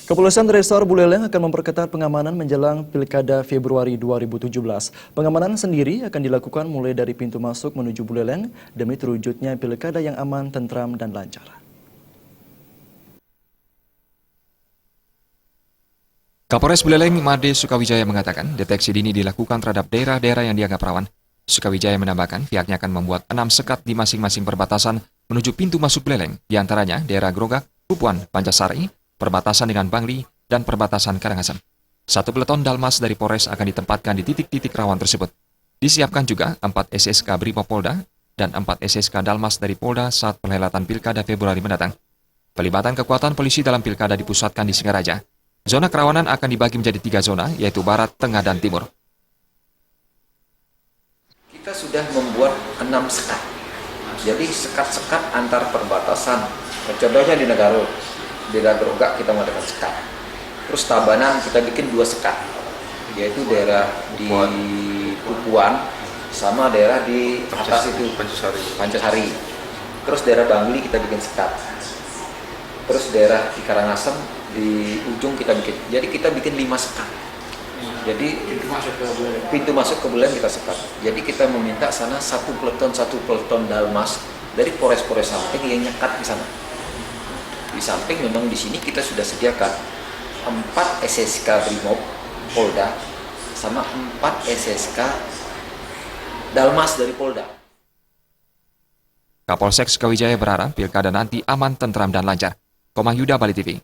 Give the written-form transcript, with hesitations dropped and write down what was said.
Kepolisian Resor Buleleng akan memperketat pengamanan menjelang Pilkada Februari 2017. Pengamanan sendiri akan dilakukan mulai dari pintu masuk menuju Buleleng demi terwujudnya pilkada yang aman, tentram, dan lancar. Kapolres Buleleng Made Sukawijaya mengatakan deteksi dini dilakukan terhadap daerah-daerah yang dianggap rawan. Sukawijaya menambahkan pihaknya akan membuat 6 sekat di masing-masing perbatasan menuju pintu masuk Buleleng, diantaranya daerah Grogak, Pupuan, Pancasari, perbatasan dengan Bangli, dan perbatasan Karangasem. 1 peleton Dalmas dari Polres akan ditempatkan di titik-titik rawan tersebut. Disiapkan juga 4 SSK Brimopolda dan 4 SSK Dalmas dari Polda saat perhelatan Pilkada Februari mendatang. Pelibatan kekuatan polisi dalam Pilkada dipusatkan di Singaraja. Zona kerawanan akan dibagi menjadi 3 zona, yaitu Barat, Tengah, dan Timur. Kita sudah membuat 6 sekat. Jadi sekat-sekat antar perbatasan. Contohnya di Negaro, di daerah Grogak kita mengadakan sekat. Terus Tabanan kita bikin 2 sekat, yaitu daerah di Pupuan sama daerah di atas itu Pancasari. Terus daerah Bangli kita bikin sekat. Terus daerah di Karangasem di ujung kita bikin. Jadi kita bikin 5 sekat. Jadi pintu masuk ke Buleleng kita sekat. Jadi kita meminta sana 1 peleton Dalmas dari Polres-Polres samping yang nyekat di sana. Di samping memang di sini kita sudah sediakan 4 SSK Brimob Polda sama 4 SSK Dalmas dari Polda. Kapolsek Sukawijaya berharap pilkada nanti aman, tentram, dan lancar. Komang Yuda, Bali TV.